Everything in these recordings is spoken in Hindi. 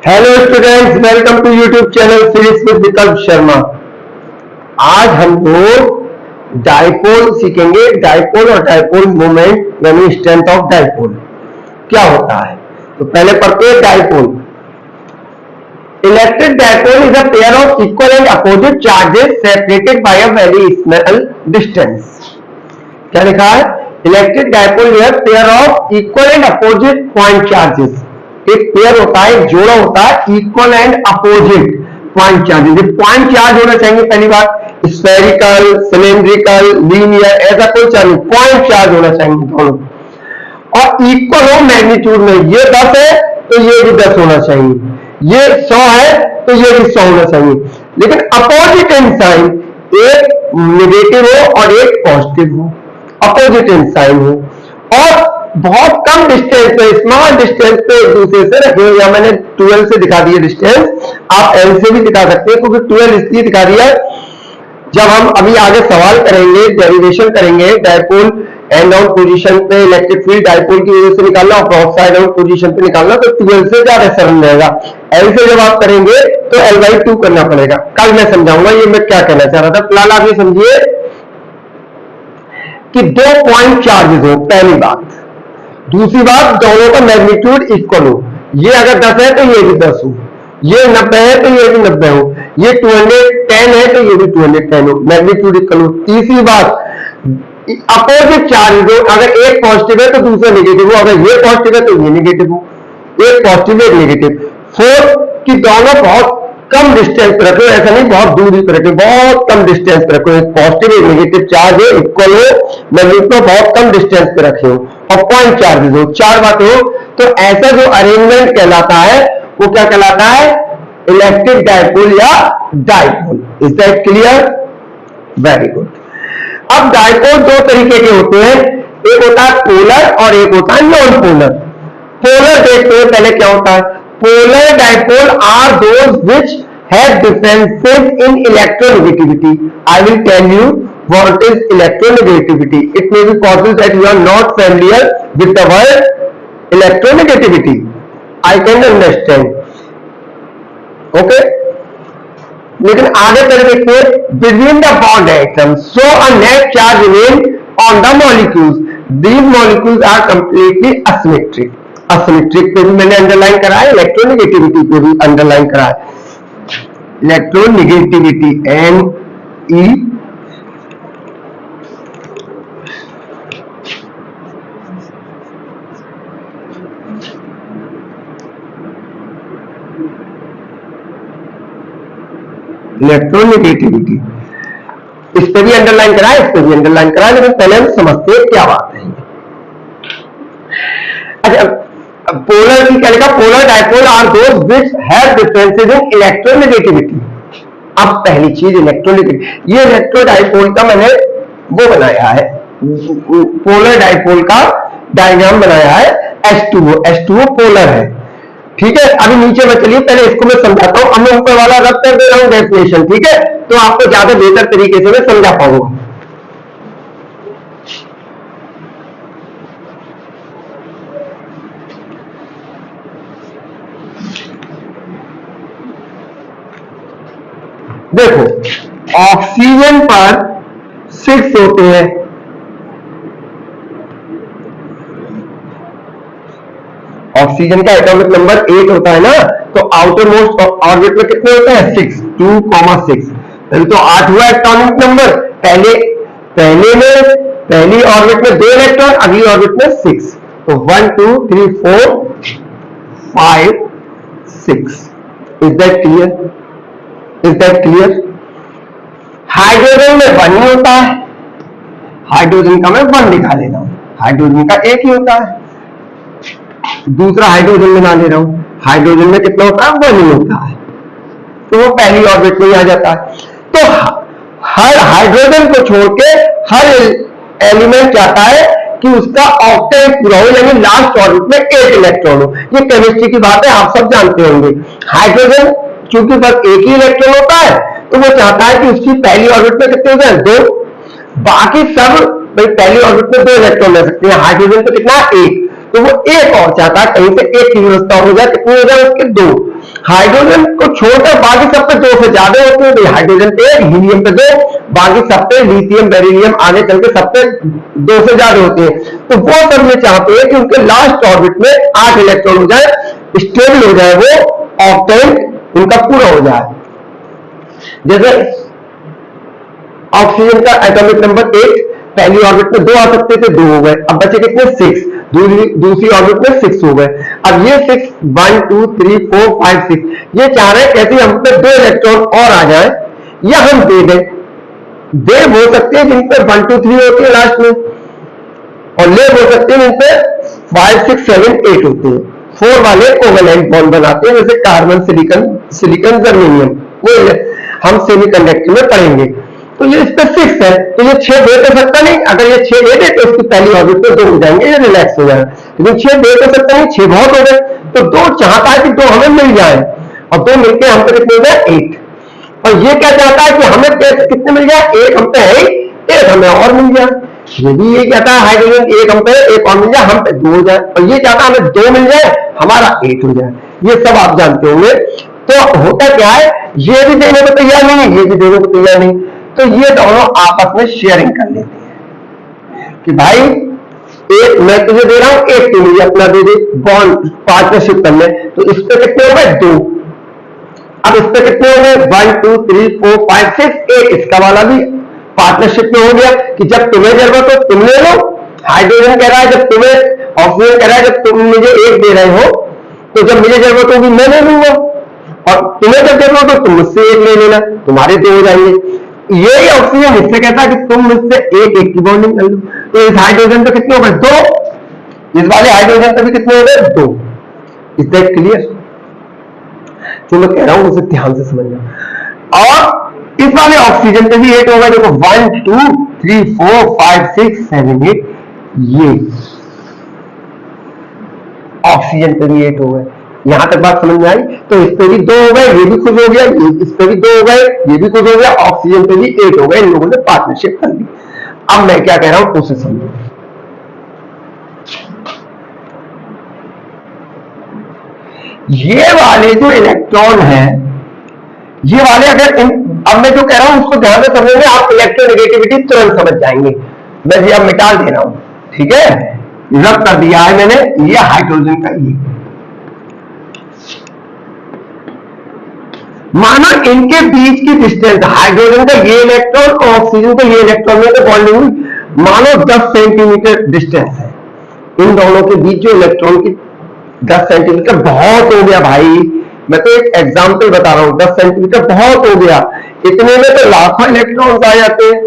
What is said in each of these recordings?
Hello students, welcome to YouTube channel series with Vikalp Sharma. आज हम लोग डाइपोल सीखेंगे। डाइपोल और डाइपोल मोमेंट यानी स्ट्रेंथ ऑफ डाइपोल क्या होता है। तो पहले पढ़ते हैं dipole. Electric dipole is a pair of equal and opposite charges separated by a very small distance. क्या लिखा है? Electric dipole is a pair of equal and opposite point charges. एक पेयर होता है, एक जोड़ा होता है equal and opposite point charges. Point charge होना चाहिए पहली बात, स्फेरिकल, सिलेंड्रिकल, लीनियर, ऐसा कोई चार्ज नहीं, पॉइंट चार्ज होना चाहिए दोनों, और इक्वल हो मैग्नीट्यूड में। ये 10 है तो ये भी 10 होना चाहिए, ये 100 है तो ये भी 100 होना चाहिए। लेकिन अपोजिट इन साइन, एक नेगेटिव हो और एक पॉजिटिव हो, अपोजिट इन साइन हो, और बहुत कम डिस्टेंस पे, स्मॉल डिस्टेंस पे एक दूसरे से रखे। या मैंने 12 से दिखा दिया डिस्टेंस, आप L से भी दिखा सकते हैं, क्योंकि 12 इसलिए दिखा दिया जब हम अभी आगे सवाल करेंगे, डेरिवेशन करेंगे डाइपोल एंड आउट पोजीशन पे इलेक्ट्रिक फील्ड डाइपोल की वजह से निकालना और क्रॉस साइड आउट पोजीशन पे निकालना, तो 12 से ज्यादा सरल रहेगा। L से जब आप करेंगे तो L/2 करना पड़ेगा। कल मैं समझाऊंगा ये मैं क्या कहना चाह रहा था। फिलहाल आप ये समझिए कि दो पॉइंट चार्जेस हो, पहली बात। दूसरी बात, दोनों का मैग्नीट्यूड इक्वल हो। ये अगर 10 है तो ये भी 10 हो, ये 90 है तो ये भी 90 हो, ये 210 है तो ये भी 210 हो, मैग्नीट्यूड इक्वल हो। तीसरी बात, अपोजिट चार्ज हो, अगर एक पॉजिटिव है तो दूसरा नेगेटिव हो, अगर ये पॉजिटिव है तो ये नेगेटिव हो, एक पॉजिटिव एक नेगेटिव। फोर्थ, कि दोनों बहुत कम डिस्टेंस पर रखो, ऐसा नहीं बहुत दूरी पर रखो, बहुत कम डिस्टेंस पर रखो। एक पॉजिटिव एक नेगेटिव चार्ज है, इक्वल हो, मैग्नीट्यूड बहुत कम डिस्टेंस पे रखे हो, और पॉइंट चार्जेस हो। चार बातें हो तो ऐसा जो अरेंजमेंट कहलाता है वो क्या कहलाता है? इलेक्ट्रिक डाइपोल या dipole. Is that clear? Very good. अब डाइपोल दो तरीके के होते हैं, एक होता है पोलर और एक होता है नॉन पोलर। पोलर देखते हैं पहले क्या होता है। Polar dipole are those which have differences in electronegativity. I will tell you what is electronegativity. It may be possible that you are not familiar with the word electronegativity. I can understand. Okay? लेकिन आगे कर देखते हैं, between the bond atoms, so a net charge remains on the molecules. These molecules are completely asymmetric. Asymmetric पे भी मैंने अंडरलाइन करा है, इलेक्ट्रोनेगेटिविटी पे भी अंडरलाइन करा है। इलेक्ट्रोनेगेटिविटी Ne, इलेक्ट्रोनेगेटिविटी इस पे भी अंडरलाइन करा है, इस पे भी अंडरलाइन करा है, लेकिन पहले हम समझते हैं क्या बात है। अच्छा, पोलर की क्या लिखा? Polar dipole are those which have differences in electronegativity. अब पहली चीज इलेक्ट्रोनेगेटिविटी, ये इलेक्ट्रो डाइपोल का मैंने वो बनाया है, पोलर डाइपोल का डायग्राम बनाया है। H2O पोलर है, ठीक है। अभी नीचे में चलिए, पहले इसको मैं समझाता हूं। अब मैं ऊपर वाला रख कर दे रहा हूं डेफिनेशन, ठीक है, तो आपको ज्यादा बेहतर तरीके से मैं समझा पाऊंगा। देखो, ऑक्सीजन पर 6 होते हैं, ऑक्सीजन का एटॉमिक नंबर 8 होता है ना, तो आउटर मोस्ट ऑर्बिट में कितने होते हैं? 6, 2,6। तो 8 हुआ एटॉमिक नंबर। पहली ऑर्बिट में 2 इलेक्ट्रॉन, अगली ऑर्बिट में 6, तो 1 2 3 4 5 6। Is that clear? Is that clear? Hydrogen में 1 ही होता है, हाइड्रोजन का मैं 1 लिखा ले रहा हूं, हाइड्रोजन का 1 ही होता है। दूसरा हाइड्रोजन में ना ले रहा हूं, हाइड्रोजन में कितना होता है? 1 ही होता है, तो वो पहली ऑर्बिट में ही आ जाता है। तो हर हाइड्रोजन को छोड़ के हर एलिमेंट चाहता है कि उसका ऑक्टेट पूरा हो, यानी लास्ट ऑर्बिट में 8 इलेक्ट्रॉन हो। ये केमिस्ट्री की बात है, आप सब जानते होंगे। हाइड्रोजन क्योंकि बस 1 ही इलेक्ट्रॉन होता है, तो वो चाहता है कि उसकी पहली ऑर्बिट में कितने हो जाए? 2। बाकी सब भाई पहली ऑर्बिट में 2 इलेक्ट्रॉन ले सकते हैं, हाइड्रोजन पे कितना? 1, तो वो 1 और चाहता है, कहीं से 1 की व्यवस्था हो जाए, कितनी हो जाए उसके? 2। हाइड्रोजन को छोड़कर बाकी सब पे 2 से ज्यादा होते हैं, तो हाइड्रोजन पे 1, हीलियम पे 2, बाकी सब पे लिथियम बेरिलियम आगे चल के सब पे 2 से ज्यादा होते हैं। तो वो सब ये चाहते हैं कि उनके लास्ट ऑर्बिट में 8 इलेक्ट्रॉन हो जाए, स्टेबल हो जाए, वो ऑक्टेट उनका पूरा हो जाए। जैसे ऑक्सीजन का एटॉमिक नंबर 8, पहली ऑर्बिट में 2 आ सकते थे, 2 हो गए, अब बचे कितने 6, दूसरी ऑर्बिट में 6 हो गए। अब ये 6 1 2 3 4 5 6 ये चाह रहे हैं कैसे हम पे 2 इलेक्ट्रॉन और आ जाए, या हम दे दें, दे हो सकते हैं जिन पे 1 2 3 होती है लास्ट में, और ले हो सकते हैं जिन पे 5 6 7 8 होते हैं। 4 वाले कोवेलेंट बॉन्ड बनाते हैं, जैसे कार्बन सिलिकॉन जर्मेनियम, वो हम सेमीकंडक्टर में पढ़ेंगे। तो ये इस पे 6 है, तो ये 6 दे तो सकता नहीं, अगर ये 6 दे दे तो इसकी पहली ऑर्बिट पे 2 हो जाएंगे, ये रिलैक्स हो जाएगा। लेकिन 6 दे तो सकता नहीं, 6 बहुत हो गए, तो 2 चाहता है कि 2 हमें मिल जाए, और 2 मिलके हम पे कितने हो गए 8। और ये क्या चाहता है कि हमें कितने मिल जाए, 1 हम पे है, 1 हमें और मिल जाए। ये भी ये कहता है हाइड्रोजन 1 हम पे 1 और मिल जाए, हम पे 2 हो जाए, और ये चाहता है हमें 2 मिल जाए, हमारा 8 हो जाए। ये सब आप जानते होंगे। तो होता क्या है, ये भी देने को तैयार नहीं, ये भी देने को तैयार नहीं, तो ये दोनों आपस में शेयरिंग कर लेते हैं कि भाई एक मैं तुझे दे रहा हूं, एक तू मुझे अपना दे दे, बॉन्ड पार्टनरशिप करने। तो इस पे कितने हो गए 2, अब इस पे कितने हो गए 1 2 3 4 5 6, एक इसका वाला भी पार्टनरशिप में हो गया कि जब तुम्हें जरूरत हो तुम ले लो। हाइड्रोजन कह रहा है जब तुम्हें, ऑक्सीजन कह रहा है जब तुम मुझे 1 दे रहे हो, तो जब मुझे जरूरत होगी मैं ले लूंगा, और तुम्हें जब जरूरत हो तुम मुझसे 1 ले लेना, तुम्हारे 2 हो जाएंगे। यही ऑक्सीजन इससे कहता है कि तुम मुझसे 1 1 की बॉन्डिंग कर लो। तो इस हाइड्रोजन पे कितने हो गए 2, इस वाले हाइड्रोजन पे भी कितने हो गए 2। Is that clear? जो मैं कह रहा हूं उसे ध्यान से समझना। और इस वाले ऑक्सीजन पे भी 8 हो गए, देखो 1 2 3 4 5 6 7 8, ये ऑक्सीजन पे भी 8 हो गए। यहां तक बात समझ में आई? तो इस पे भी 2 हो गए, ये भी खुश हो गया, इस पे भी 2 हो गए, ये भी खुश हो गया, ऑक्सीजन पे भी 8 हो गए, इन लोगों ने पार्टनरशिप कर ली। अब मैं क्या कह रहा हूं उसे समझो। ये वाले जो इलेक्ट्रॉन है, ये वाले अगर अब मैं जो कह रहा हूं उसको ध्यान से समझेंगे, आप इलेक्ट्रोनेगेटिविटी तुरंत समझ जाएंगे। मैं ये अब मिटा दे रहा हूं, ठीक है, रब कर दिया है मैंने, ये हाइड्रोजन का ये, मानो इनके बीच की डिस्टेंस, हाइड्रोजन का ये इलेक्ट्रॉन और ऑक्सीजन का ये इलेक्ट्रॉन में तो बॉन्डिंग मानो 10 सेंटीमीटर डिस्टेंस है। इन दोनों के बीच जो इलेक्ट्रॉन की 10 सेंटीमीटर बहुत हो गया भाई, मैं तो एक एग्जांपल बता रहा हूं, 10 सेंटीमीटर बहुत हो गया। इतने में तो लाखों इलेक्ट्रॉन्स आ जाते हैं,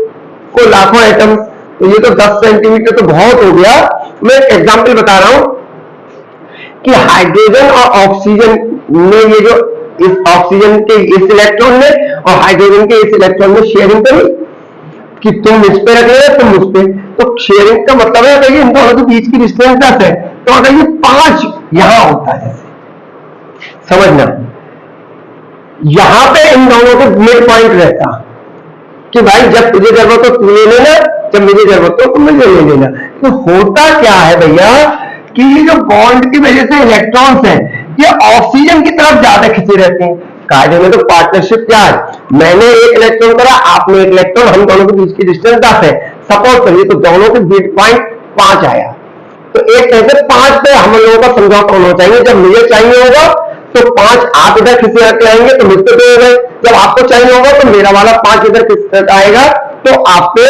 कोई लाखों एटम्स, तो ये तो 10 सेंटीमीटर तो बहुत हो गया। मैं एक एग्जांपल बता रहा हूं कि हाइड्रोजन और ऑक्सीजन में, ये जो इस ऑक्सीजन के इस इलेक्ट्रॉन ने और हाइड्रोजन के इस इलेक्ट्रॉन में शेयरिंग करी कि तुम इस पे रख ले तुम उस पे, तो शेयरिंग का मतलब है कि इन दोनों के बीच की डिस्टेंस 10 है, तो अगर ये 5 यहां होता है, जैसे समझना, यहां पे इन दोनों के मिड पॉइंट रहता कि भाई जब तुझे जरूरत हो तू ले लेना, जब मुझे जरूरत हो तो मुझे ले लेना। तो होता क्या है भैया कि ये जो बॉन्ड की वजह से इलेक्ट्रॉन्स हैं, ये ऑक्सीजन की तरफ ज्यादा खिंचे रहते हैं। कायदे में तो पार्टनरशिप क्या है, मैंने 1 इलेक्ट्रॉन करा, आपने 1 इलेक्ट्रॉन, हम दोनों के बीच की डिस्टेंस 10 है, सपोज करिए, तो दोनों के मिड पॉइंट 5 आया, तो एक कैसे 5 पे हम लोगों का समझौता होना चाहिए। जब मुझे चाहिए होगा तो 5 आप इधर खिंचे के आएंगे तो मुझ पे 2 हो गए, जब आपको चाहिए होगा तो मेरा वाला 5 इधर खिंच आएगा तो आप पे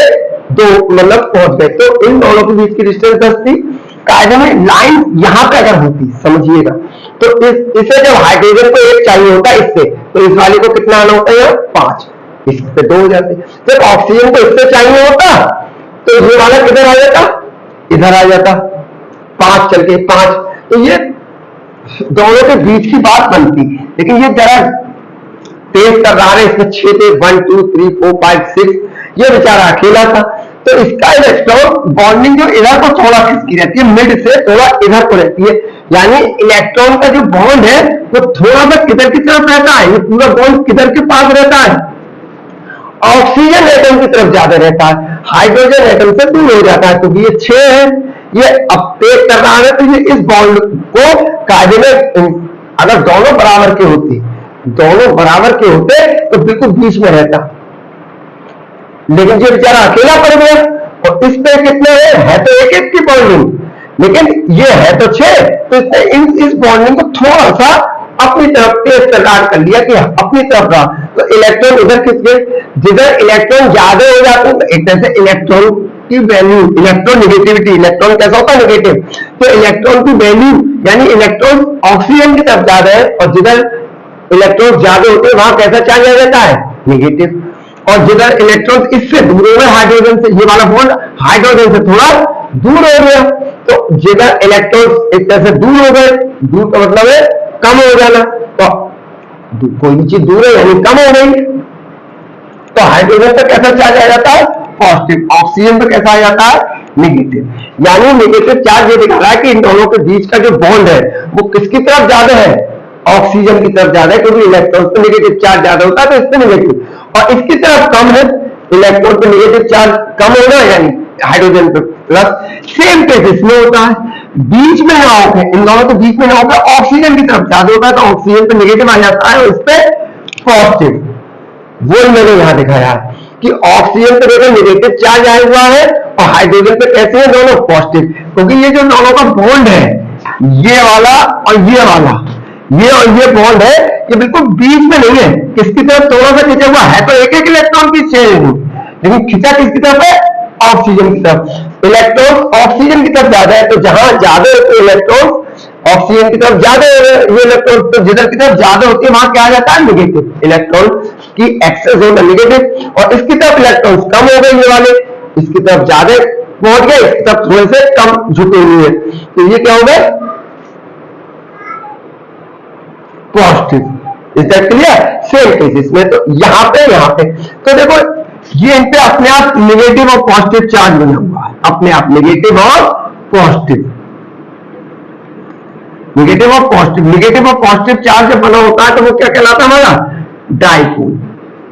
2 मतलब पहुंच गए। तो इन दोनों के बीच की डिस्टेंस 10 थी। कायदे में लाइन यहां पे अगर होती, समझिएगा, तो इसे जब हाइड्रोजन को 1 चाहिए होता है इससे, तो इस वाले को कितना आना होता है 5, इस पे 2 हो जाते। जब ऑक्सीजन को इससे चाहिए होता तो ये वाला किधर आ जाता, इधर आ जाता, 5 चल के 5, तो ये दोनों के बीच की बात बनती। लेकिन ये जरा तेज कर रहा है, इसमें 6 थे, 1 2 3 4 5 6, ये बेचारा अकेला था, तो इसका इलेक्ट्रॉन बॉन्डिंग जो इधर को थोड़ा खिसकी रहती है, मिड से थोड़ा इधर को रहती है, यानी इलेक्ट्रॉन का जो बॉन्ड है वो थोड़ा सा किधर की तरफ रहता है, ये पूरा बॉन्ड किधर के पास रहता है, ऑक्सीजन एटम की तरफ ज्यादा रहता है, हाइड्रोजन एटम से दूर हो जाता है। तो ये 6 है, ये अब तेज कर रहा है, तो ये इस बॉन्ड को कायदे में अगर दोनों बराबर के होते, दोनों बराबर के होते तो बिल्कुल बीच में रहता, लेकिन जो बेचारा अकेला पड़ गया और इस पे कितने है तो एक एक की बॉन्डिंग, लेकिन ये है तो 6, तो इसने इस बॉन्डिंग को थोड़ा सा अपनी तरफ तेज कर लिया कि अपनी तरफ रहा, तो इलेक्ट्रॉन इधर किसके, जिधर इलेक्ट्रॉन ज्यादा हो जाते हैं तो एक तरह से इलेक्ट्रॉन की वैल्यू, इलेक्ट्रॉन नेगेटिविटी, इलेक्ट्रॉन कैसा होता है नेगेटिव, तो इलेक्ट्रॉन की वैल्यू यानी इलेक्ट्रॉन ऑक्सीजन की तरफ ज्यादा है और जिधर इलेक्ट्रॉन ज्यादा होते हैं वहां कैसा चार्ज आ जाता है नेगेटिव, और जिधर इलेक्ट्रॉन इससे दूर हो गए हाइड्रोजन से, ये वाला बॉन्ड हाइड्रोजन से थोड़ा दूर हो गया, तो जिधर इलेक्ट्रॉन एक तरह से दूर हो गए, दूर का मतलब है कम हो जाना, तो कोई भी चीज दूर है यानी कम हो गई, तो हाइड्रोजन पर कैसा चार्ज आ जाता है पॉजिटिव, ऑक्सीजन पर कैसा आ जाता है नेगेटिव, यानी नेगेटिव चार्ज ये दिखा रहा है कि इन दोनों के बीच का जो बॉन्ड है वो किसकी तरफ ज्यादा है, ऑक्सीजन की तरफ ज्यादा है, क्योंकि इलेक्ट्रॉन पे नेगेटिव चार्ज ज्यादा होता है तो इस पे नेगेटिव, और इसकी तरफ कम है, इलेक्ट्रॉन पे नेगेटिव चार्ज कम होगा यानी हाइड्रोजन पे प्लस, सेम केस में होता है, बीच में ना होगा, इन दोनों के बीच में ना होगा, ऑक्सीजन की तरफ ज्यादा होता है तो ऑक्सीजन पे नेगेटिव आ जाता है और इस पे पॉजिटिव, वो मैंने यहां दिखाया है कि ऑक्सीजन पे देखो नेगेटिव चार्ज आया हुआ है और हाइड्रोजन पे कैसे है दोनों पॉजिटिव, क्योंकि ये जो दोनों का बॉन्ड है ये वाला और ये वाला, ये और ये बॉन्ड है ये बिल्कुल बीच में नहीं है, किसकी तरफ थोड़ा सा खींचा हुआ है, तो एक एक इलेक्ट्रॉन की चेन, लेकिन खींचा किसकी तरफ है, ऑक्सीजन की तरफ, इलेक्ट्रॉन ऑक्सीजन की तरफ ज्यादा है, तो जहां ज्यादा होते इलेक्ट्रॉन ऑक्सीजन की तरफ ज्यादा ये इलेक्ट्रॉन, तो जिधर की तरफ ज्यादा होती है वहां क्या आ जाता है नेगेटिव, इलेक्ट्रॉन की एक्सेस होगा नेगेटिव, और इसकी तरफ इलेक्ट्रॉन कम हो गए ये वाले, इसकी तरफ ज्यादा पहुंच गए, इसकी तरफ थोड़े से कम झुके हुए हैं, तो ये क्या हो गए positive, is that clear, same cases में, तो यहाँ पे तो देखो ये इन पे अपने आप नेगेटिव और पॉजिटिव चार्ज बना हुआ है, अपने आप नेगेटिव और पॉजिटिव, नेगेटिव और पॉजिटिव चार्ज जब बना होता है तो वो क्या कहलाता है हमारा डाइपोल,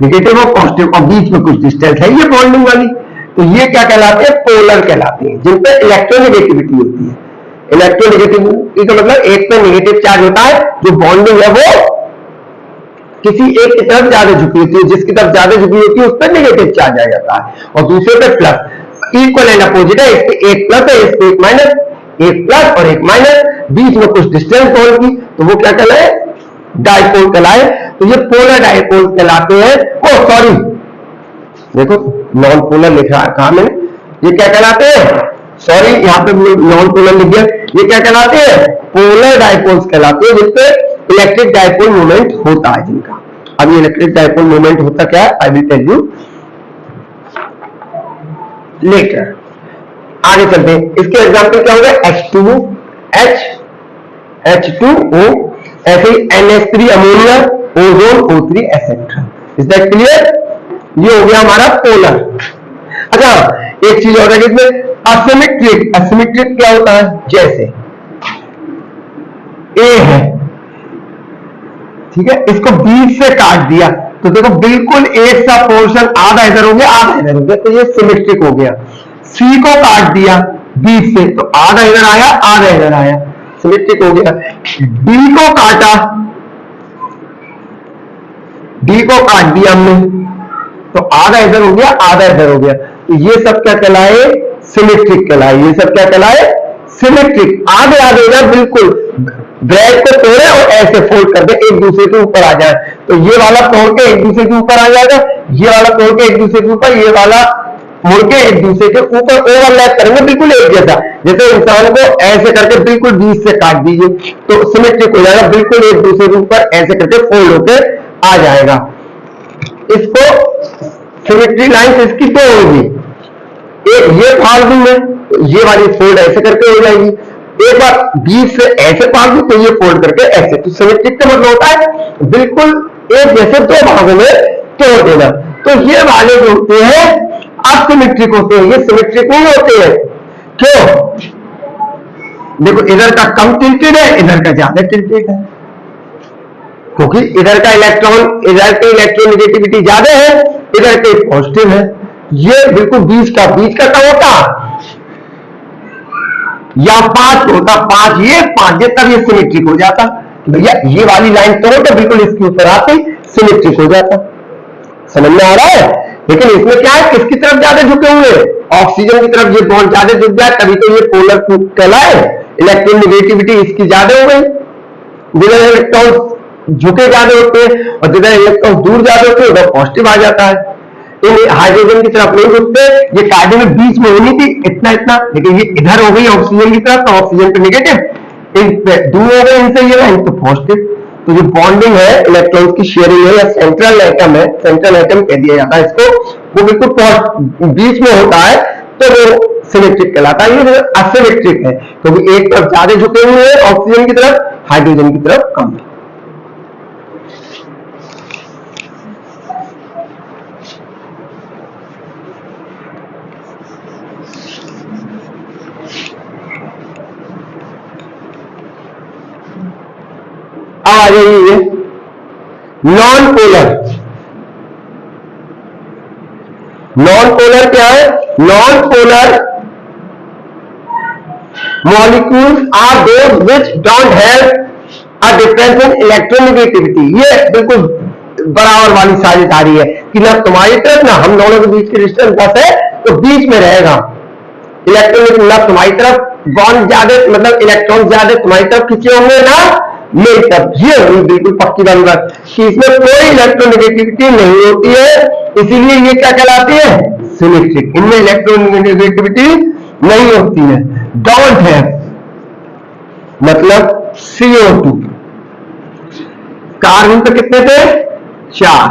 नेगेटिव और पॉजिटिव, और बीच में कुछ डिस्टेंस है ये बॉन्डिंग वाली, तो ये क्या कहलाते हैं पोलर कहलाते हैं, जिन पे इलेक्ट्रोनेगेटिविटी होती है, इलेक्ट्रोनेगेटिविटी का मतलब एक पे नेगेटिव चार्ज होता है, जो बॉन्डिंग है वो किसी एक की तरफ ज्यादा झुकी होती है, जिसकी तरफ ज्यादा झुकी होती है उस पर नेगेटिव चार्ज आ जाता है, और दूसरे पे प्लस, इक्वल एंड अपोजिट है, इस पे एक प्लस है, इस पे एक माइनस, एक प्लस और एक माइनस, बीच में कुछ डिस्टेंस बॉन्ड की, तो वो क्या कहलाए डाइपोल कहलाए, तो ये पोलर डाइपोल कहलाते हैं, ओ सॉरी देखो नॉन पोलर लिखा है कहा मैंने, ये क्या कहलाते हैं, सॉरी यहाँ पे नॉन पोलर लिख दिया, ये क्या कहलाते हैं पोलर डाइपोल्स कहलाते हैं, जिसपे इलेक्ट्रिक डाइपोल मूवमेंट होता है जिनका, अब ये इलेक्ट्रिक डाइपोल मूवमेंट होता क्या है I will tell you later, आगे चलते हैं, इसके एग्जांपल क्या होगा H2H H2O, ऐसे ही NH3 ammonia, ozone, O3 etcetera, is that clear, ये हो गया हमारा पोलर। अच्छा एक चीज और है इसमें असिमेट्रिक, असिमेट्रिक क्या होता है, जैसे A है ठीक है, इसको बीच से काट दिया तो देखो बिल्कुल एक सा पोर्शन आधा इधर हो गया आधा इधर हो गया, तो ये सिमेट्रिक हो गया। सी को काट दिया बीच से तो आधा इधर आया आधा इधर आया, सिमेट्रिक हो गया। डी को काटा, डी को काट दिया हमने तो आधा इधर हो गया आधा इधर हो गया, तो ये सब क्या कहलाए सिमेट्रिक कहलाए, ये सब क्या कहलाए सिमेट्रिक, आधे आधे इधर बिल्कुल ब्रेड को तोड़े और ऐसे फोल्ड कर दे एक दूसरे के ऊपर आ जाए, तो ये वाला तोड़ के एक दूसरे के ऊपर आ जाएगा, ये वाला तोड़ के एक दूसरे के ऊपर, ये वाला मुड़ के एक दूसरे के ऊपर ओवरलैप करेंगे बिल्कुल एक जैसा, जैसे इंसान को ऐसे करके बिल्कुल बीच से काट दीजिए तो सिमेट्रिक हो जाएगा, बिल्कुल एक दूसरे के ऊपर ऐसे करके फोल्ड होकर आ जाएगा। इसको सिमेट्री लाइन इसकी दो होगी, एक ये फाड़ दूं मैं तो ये वाली फोल्ड ऐसे करके हो जाएगी, एक बार बीच से ऐसे फाड़ दूं तो ये फोल्ड करके ऐसे, तो सिमेट्रिक का मतलब होता है बिल्कुल एक जैसे दो भागों में तोड़ देना। तो ये वाले जो होते हैं असिमेट्रिक होते हैं, ये सिमेट्रिक नहीं होते हैं। क्यों? देखो इधर का कम टिल्टेड है इधर का ज्यादा टिल्टेड है, क्योंकि इधर का इलेक्ट्रॉन इधर की इलेक्ट्रोनेगेटिविटी ज्यादा है इधर के पॉजिटिव है। ये बिल्कुल बीच का क्या होता या 5 होता, 5 ये 5 ये तब ये सिमेट्रिक हो जाता, भैया ये वाली लाइन तोड़ के बिल्कुल इसके ऊपर आती सिमेट्रिक हो जाता। समझ में आ रहा है? लेकिन इसमें क्या है, किसकी तरफ ज्यादा झुके हुए, ऑक्सीजन की तरफ ये बॉन्ड ज्यादा झुक जाए तभी तो ये पोलर कहलाए, इलेक्ट्रोनेगेटिविटी इसकी ज्यादा हो गई। जिधर इलेक्ट्रॉन झुके ज्यादा होते हैं और जिधर इलेक्ट्रॉन दूर ज्यादा होते हैं उधर पॉजिटिव आ जाता है। इन हाइड्रोजन की तरफ नहीं झुकते, ये कार्बन में बीच में होनी थी इतना इतना, लेकिन ये इधर हो गई ऑक्सीजन की तरफ तो ऑक्सीजन पे नेगेटिव, इन दूर हो गए इनसे ये लाइन तो पॉजिटिव। तो जो बॉन्डिंग है इलेक्ट्रॉन्स की शेयरिंग है या सेंट्रल एटम है, सेंट्रल एटम कह दिया जाता है इसको, वो बिल्कुल बीच में होता है तो वो सिमेट्रिक कहलाता है। ये असिमेट्रिक है क्योंकि तो एक तरफ ज्यादा झुके हुए हैं ऑक्सीजन की तरफ, हाइड्रोजन की तरफ कम। आ जाइए नॉन पोलर। नॉन पोलर क्या है? Non polar molecules are those which don't have a difference in electronegativity। ये बिल्कुल बराबर वाली साझेदारी है कि ना तुम्हारी तरफ ना हम दोनों के बीच की डिस्टेंस 10 है तो बीच में रहेगा इलेक्ट्रॉन, ना तुम्हारी तरफ बॉन्ड ज्यादा मतलब इलेक्ट्रॉन ज्यादा तुम्हारी तरफ खींचे होंगे ना मेरी तरफ। ये बिल्कुल पक्की बात कि इसमें कोई इलेक्ट्रोनेगेटिविटी नहीं होती है, इसीलिए ये क्या कहलाती है? सिमेट्रिक। इनमें इलेक्ट्रोनेगेटिविटी नहीं होती है। डोंट हैव मतलब CO2, कार्बन पे कितने थे? 4,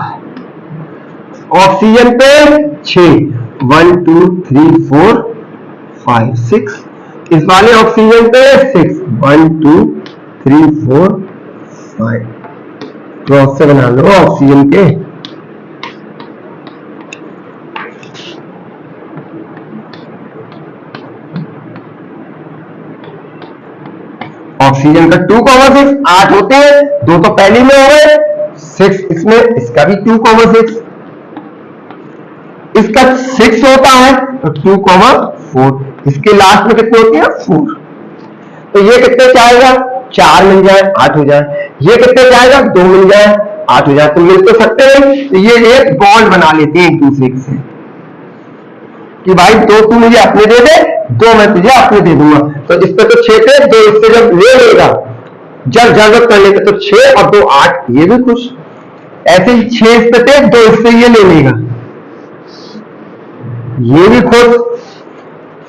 ऑक्सीजन पे 6, 1 2 3 4 5 6, इस वाले ऑक्सीजन पे 6, 1 2 3 4 5, क्रॉस से बना लो ऑक्सीजन के। ऑक्सीजन का 2,6 8 होते हैं, 2 तो पहले में हो गए, 6 इसमें, इसका भी 2,6, इसका 6 होता है तो 2,4, इसके लास्ट में कितने होती है? 4। तो ये कितने चाहेगा? 4 मिल जाए 8 हो जाए, ये कितने चाहेगा? 2 मिल जाए 8 हो जाए। तो मिल तो सकते हैं, तो ये एक बॉन्ड बना लेते हैं एक दूसरे से कि भाई 2 तू मुझे अपने दे दे, 2 मैं तुझे अपने दे दूंगा। तो इस पे तो 6 थे, 2 इससे जब ले लेगा, जब जरूरत कर लेगा तो 6 और 2 8, ये भी खुश। ऐसे ही 6 इस पे थे, 2 इससे ये ले लेगा, ये भी खुश।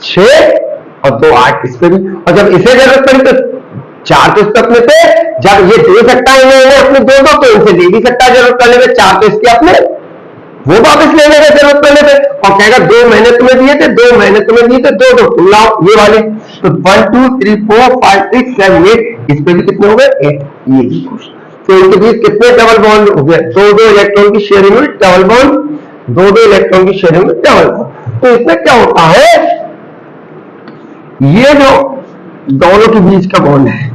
6 और 2 8 इस पे भी, और जब इसे जरूरत पड़ी तो 4 तो इसके अपने थे, जब ये दे सकता है अपने 2 तो इनसे दे भी सकता है जरूरत पड़ने पे, 4 तो इसके अपने, वो वापस लेने का जरूरत पड़ने पे, और कहेगा 2 महीने तुम्हें दिए थे, 2 महीने तुम्हें दिए थे, 2 तुम लाओ ये वाले। तो 1 2 3 4 5 6 7 8, इस पे भी कितने हो गए? 8, ये भी खुश। तो इनके बीच कितने डबल बॉन्ड हो गए? 2 इलेक्ट्रॉन की शेयरिंग में डबल बॉन्ड, 2 इलेक्ट्रॉन की शेयरिंग में डबल बॉन्ड। तो इसमें क्या होता है, ये जो दोनों के बीच का बॉन्ड है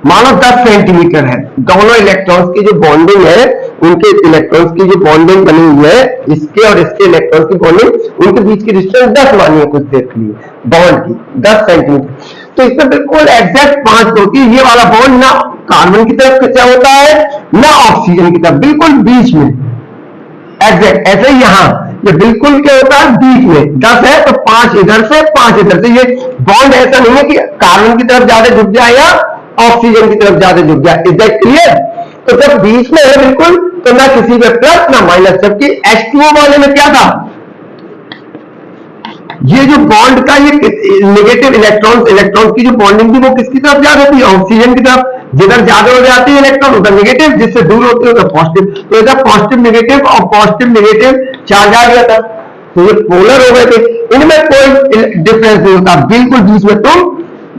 मानो 10 सेंटीमीटर है, दोनों इलेक्ट्रॉन्स की जो बॉन्डिंग है, उनके इलेक्ट्रॉन्स की जो बॉन्डिंग बनी हुई है, इसके और इसके इलेक्ट्रॉन्स की बॉन्डिंग, उनके बीच की डिस्टेंस 10 मानिए कुछ देर के लिए, बॉन्ड की 10 सेंटीमीटर। तो इसमें बिल्कुल एग्जैक्ट 5 होती है। ये वाला बॉन्ड ना कार्बन की तरफ खींचा होता है ना ऑक्सीजन की तरफ, बिल्कुल बीच में एग्जैक्ट। ऐसे ही यहाँ ये बिल्कुल क्या होता है? बीच में 10 है तो 5 इधर से 5 इधर से। ये बॉन्ड ऐसा नहीं है कि कार्बन की तरफ ज्यादा झुक जाए या ऑक्सीजन की तरफ ज्यादा झुक जाए। Is that clear? तो जब बीच में है बिल्कुल, तो ना किसी में प्लस ना माइनस, जबकि H2O वाले में क्या था, ये जो बॉन्ड का ये नेगेटिव इलेक्ट्रॉन की जो बॉन्डिंग थी वो किसकी तरफ ज्यादा थी? ऑक्सीजन की तरफ। जिधर ज्यादा हो जाती है इलेक्ट्रॉन उधर नेगेटिव, जिससे दूर होते हैं उधर पॉजिटिव। तो इधर पॉजिटिव नेगेटिव और पॉजिटिव नेगेटिव चार्ज आ गया था, तो ये पोलर हो गए थे। इनमें कोई डिफरेंस नहीं होता, बिल्कुल बीच में, तुम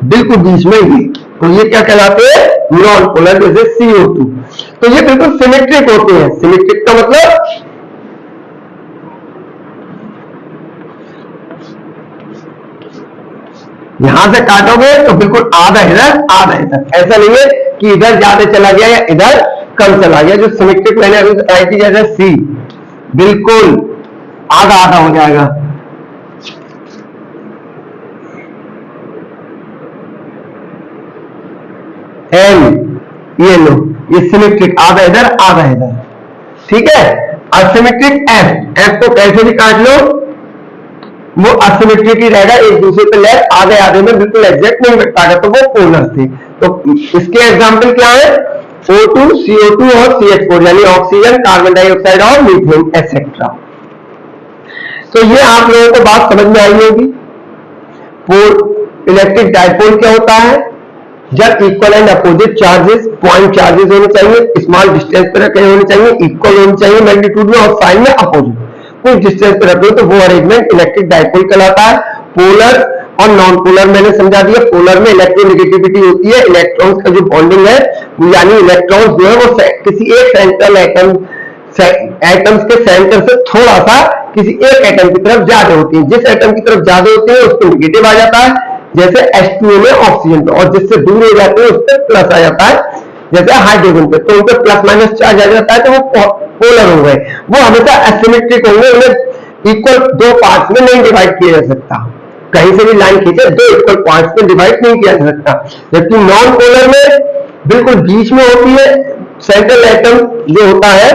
बिल्कुल बीच में ही। तो ये क्या कहलाते हैं? नॉन पोलर, जैसे CO2। तो ये बिल्कुल सिमेट्रिक होते हैं। सिमेट्रिक का मतलब यहां से काटोगे तो बिल्कुल आधा इधर आधा इधर, ऐसा नहीं है कि इधर ज्यादा चला गया या इधर कम चला गया। जो सिमेट्रिक मैंने अभी बताई थी जैसे C, बिल्कुल आधा आधा हो जाएगा। N ये लो, ये सिमेट्रिक, आधा इधर आधा इधर, ठीक है। असिमेट्रिक एफ, एफ को कैसे भी काट लो वो असिमेट्रिक ही रहेगा, एक दूसरे पे लेग आधे आधे में बिल्कुल एग्जैक्ट नहीं बैठाएगा, तो वो पोलर थे। तो इसके एग्जाम्पल क्या है, O2, CO2 और CH4 यानी ऑक्सीजन, कार्बन डाइऑक्साइड और मीथेन एक्सेट्रा। तो ये आप लोगों को बात समझ में आई होगी। इलेक्ट्रिक डायपोल क्या होता है, जब equal and opposite charges, point charges होने चाहिए, स्मॉल डिस्टेंस पर रखे होने चाहिए, इक्वल होने चाहिए मैग्नीट्यूड में और साइन में अपोजिट, कुछ डिस्टेंस पर रखे हो तो वो अरेंजमेंट इलेक्ट्रिक डायपोल कहलाता है। पोलर और नॉन पोलर मैंने समझा दिया। पोलर में इलेक्ट्रोनेगेटिविटी होती है, इलेक्ट्रॉन्स का जो बॉन्डिंग है यानी इलेक्ट्रॉन्स जो है वो किसी एक सेंट्रल एटम्स के सेंटर से थोड़ा सा किसी एक एटम की तरफ ज्यादा होती है, जिस एटम की तरफ ज्यादा होती है उस पर निगेटिव आ जाता है, जैसे H2O में ऑक्सीजन पे, और जिससे दूर हो जाते हैं उस पर प्लस आ जाता है, जैसे हाइड्रोजन पे, तो उन पर प्लस माइनस चार्ज आ जाता है, तो वो पोलर हो गए। वो हमेशा एसिमेट्रिक होंगे, उन्हें इक्वल दो पार्ट्स में नहीं डिवाइड किया जा सकता, कहीं से भी लाइन खींचे दो इक्वल पार्ट्स में डिवाइड नहीं किया जा सकता। जबकि नॉन पोलर में बिल्कुल बीच में होती है, सेंट्रल एटम जो होता है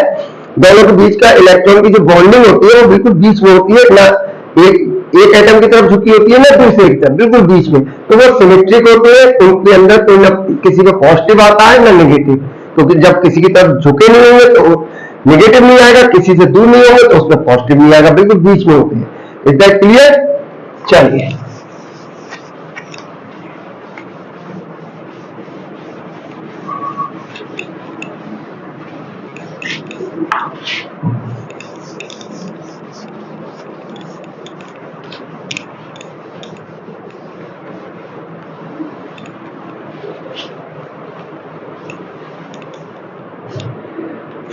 दोनों के बीच का इलेक्ट्रॉन की जो बॉन्डिंग होती है वो बिल्कुल बीच में होती है, ना एक एटम की तरफ झुकी होती है ना दूसरे की तरफ, बिल्कुल बीच में, तो वो सिमेट्रिक होते हैं। उनके अंदर कोई ना किसी का पॉजिटिव आता है ना नेगेटिव, क्योंकि तो जब किसी की तरफ झुके नहीं होंगे तो नेगेटिव नहीं आएगा, किसी से दूर नहीं होंगे तो उसमें पॉजिटिव नहीं आएगा, बिल्कुल बीच में होते हैं। Is that clear? चलिए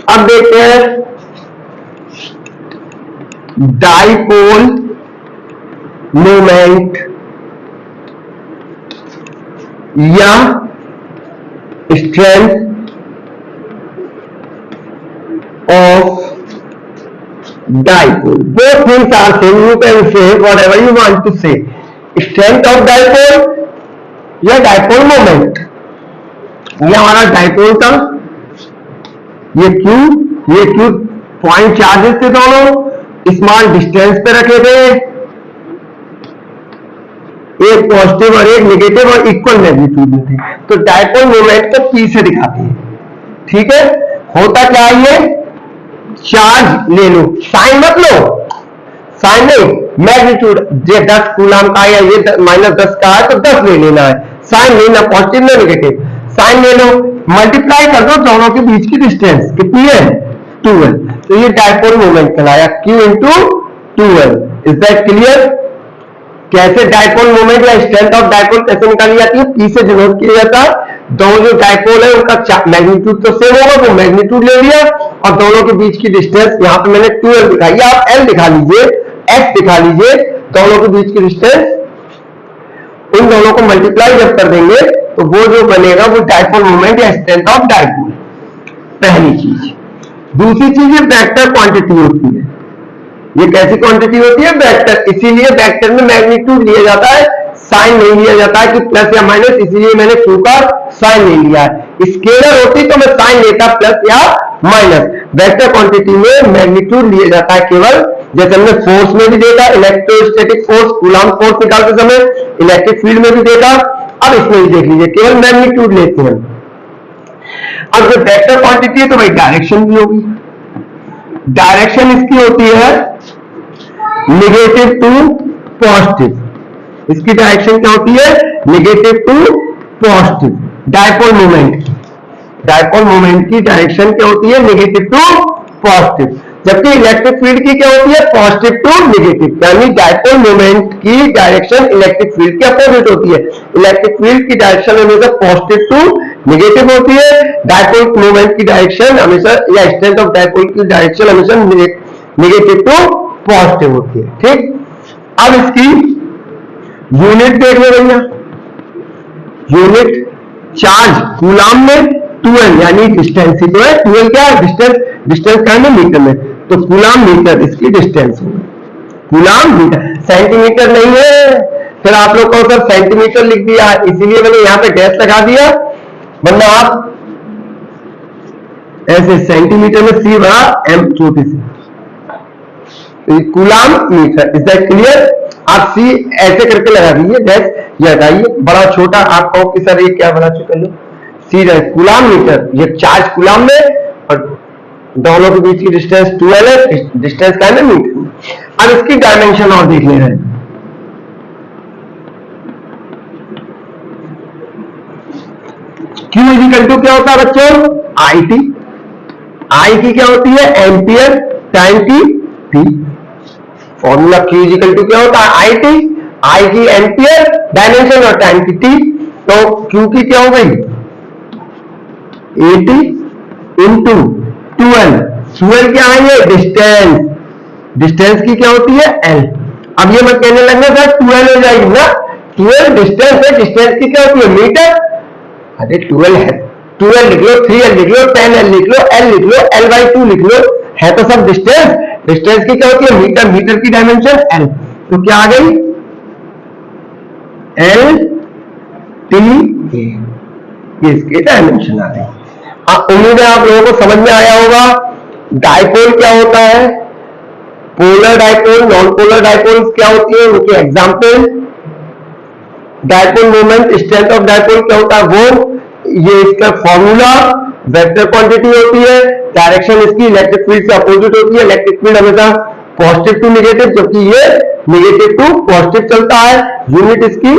अब देखते हैं डाइपोल मोमेंट या strength of dipole. Both things are same, you can say whatever you want to say, strength of dipole या डाइपोल मोमेंट। ये हमारा डाइपोल था, ये क्यू पॉइंट चार्जेस थे, दोनों स्मॉल डिस्टेंस पे रखे थे, एक पॉजिटिव और एक नेगेटिव और इक्वल मैग्नीट्यूड में थे। तो डाइपोल मोमेंट को पी से दिखाते हैं, ठीक है। होता क्या है, ये चार्ज ले लो, साइन मत लो, साइन नहीं, मैग्नीट्यूड, ये 10 कूलम का या ये -10 का है तो 10 ले लेना है, साइन लेना, पॉजिटिव ना नेगेटिव, साइन ले लो, मल्टीप्लाई कर दो दोनों के बीच की डिस्टेंस कितनी है 12, तो ये डाइपोल मोमेंट कहलाया Q into 12। Is that clear? कैसे डाइपोल मोमेंट या स्ट्रेंथ ऑफ डाइपोल कैसे निकाली जाती है, P से डिनोट किया जाता है। दोनों जो डाइपोल है उनका मैग्नीट्यूड तो सेम होगा, वो मैग्नीट्यूड ले लिया और दोनों के बीच की डिस्टेंस यहाँ पे मैंने 12 दिखाई, आप L दिखा लीजिए, X दिखा लीजिए, दोनों के बीच की डिस्टेंस, उन दोनों को मल्टीप्लाई जब कर देंगे तो वो जो बनेगा वो डाइपोल मोमेंट या स्ट्रेंथ ऑफ डाइपोल, पहली चीज। दूसरी चीज ये वेक्टर क्वांटिटी होती है। ये कैसी क्वांटिटी होती है, वेक्टर, इसीलिए वेक्टर में मैग्नीट्यूड लिया जाता है, साइन नहीं लिया जाता है कि प्लस या माइनस, इसीलिए मैंने Q का साइन नहीं लिया है। स्केलर होती तो मैं साइन लेता प्लस या माइनस, वेक्टर क्वांटिटी में मैग्नीट्यूड लिया जाता है केवल, जैसे हमने फोर्स में भी देखा, इलेक्ट्रोस्टैटिक फोर्स, कूलॉम फोर्स निकालते समय, इलेक्ट्रिक फील्ड में भी देखा, अब इसमें भी देख लीजिए, केवल मैग्नीट्यूड लेते हैं। अब जो वेक्टर क्वांटिटी है तो भाई डायरेक्शन भी होगी, डायरेक्शन इसकी होती है नेगेटिव टू पॉजिटिव, इसकी डायरेक्शन क्या होती है, negative to positive. Dipole moment की डायरेक्शन क्या होती है, नेगेटिव टू पॉजिटिव, जबकि इलेक्ट्रिक फील्ड की क्या होती है, पॉजिटिव टू नेगेटिव, यानी डाइपोल मोमेंट की डायरेक्शन इलेक्ट्रिक फील्ड के अपोजिट होती है। इलेक्ट्रिक फील्ड की डायरेक्शन हमेशा पॉजिटिव टू नेगेटिव होती है, डाइपोल मोमेंट की डायरेक्शन हमेशा, या स्ट्रेंथ ऑफ डाइपोल की डायरेक्शन हमेशा नेगेटिव टू पॉजिटिव होती है, ठीक। अब इसकी यूनिट देख लो भैया, यूनिट चार्ज कूलम में 12 यानी डिस्टेंस ही तो है, 12 क्या है, डिस्टेंस का है मीटर में, तो कूलम मीटर इसकी डिस्टेंस होगी, कूलम मीटर, सेंटीमीटर नहीं है। फिर आप लोग को सर सेंटीमीटर लिख दिया, इसीलिए मैंने यहाँ पे डैश लगा दिया, वरना आप ऐसे सेंटीमीटर में सी बड़ा एम छोटी C, coulomb metre. Is that clear? आप सी ऐसे करके लगा दीजिए, गैस ये हटाइए, बड़ा छोटा आप कहो कि सर ये क्या बना चुका लो, सी कूलाम मीटर, ये चार्ज कूलाम में और दोनों के बीच की डिस्टेंस 12 है, डिस्टेंस का है मीटर। अब इसकी डायमेंशन और देख ले रहे हैं। Q इक्वल टू क्या होता है बच्चों? आई टी। आई की क्या होती है? एम्पियर टाइम की T. Formula Q equal to क्या होता है? आई टी, आई की एम्पियर, डायमेंशन और टाइम की टी। तो Q की क्या हो गई? 80 इंटू 12। 12 क्या है? ये डिस्टेंस, डिस्टेंस की क्या होती है? L। अब ये मैं कहने लगना सर 12 हो जाएगी ना, 12 डिस्टेंस है, डिस्टेंस की क्या होती है? मीटर। अरे 12 है, 12 लिख लो, 3L लिख लो, 10L लिख लो, L लिख लो, L/2 लिख लो, है तो सब डिस्टेंस। डिस्टेंस की क्या होती है? मीटर, मीटर की डायमेंशन L। तो क्या आ गई? L T A, ये इसकी डायमेंशन आ गई। उम्मीद है आप लोगों को समझ में आया होगा। डायपोल क्या होता है, polar dipole, non polar dipole क्या होती है, उनके example. Dipole moment, strength of dipole क्या होता है वो, ये इसका फॉर्मूला, वेक्टर क्वांटिटी होती है, डायरेक्शन इसकी इलेक्ट्रिक फील्ड से अपोजिट होती है। इलेक्ट्रिक फील्ड हमेशा पॉजिटिव टू नेगेटिव, जबकि ये नेगेटिव टू पॉजिटिव चलता है। यूनिट इसकी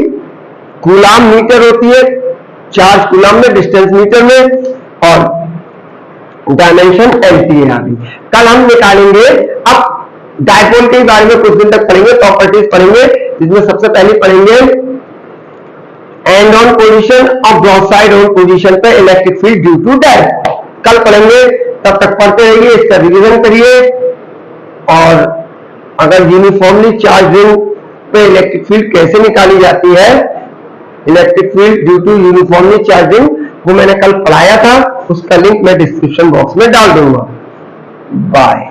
कूलाम मीटर होती है, चार्ज कूलाम में, डिस्टेंस मीटर में, और डायमेंशन LTA आ गई। कल हम निकालेंगे, अब डायपोल के बारे में कुछ दिन तक पढ़ेंगे, प्रॉपर्टीज पढ़ेंगे, जिसमें सबसे पहले पढ़ेंगे एंड ऑन पोजीशन और ब्रॉडसाइड ऑन पोजीशन पे electric field due to dipole. कल पढ़ेंगे, तब तक पढ़ते रहिए, इसका रिवीजन करिए। और अगर यूनिफॉर्मली चार्ज रिंग पे इलेक्ट्रिक फील्ड कैसे निकाली जाती है, electric field due to uniformly charging, वो मैंने कल पढ़ाया था, उसका लिंक मैं डिस्क्रिप्शन बॉक्स में डाल दूंगा। बाय।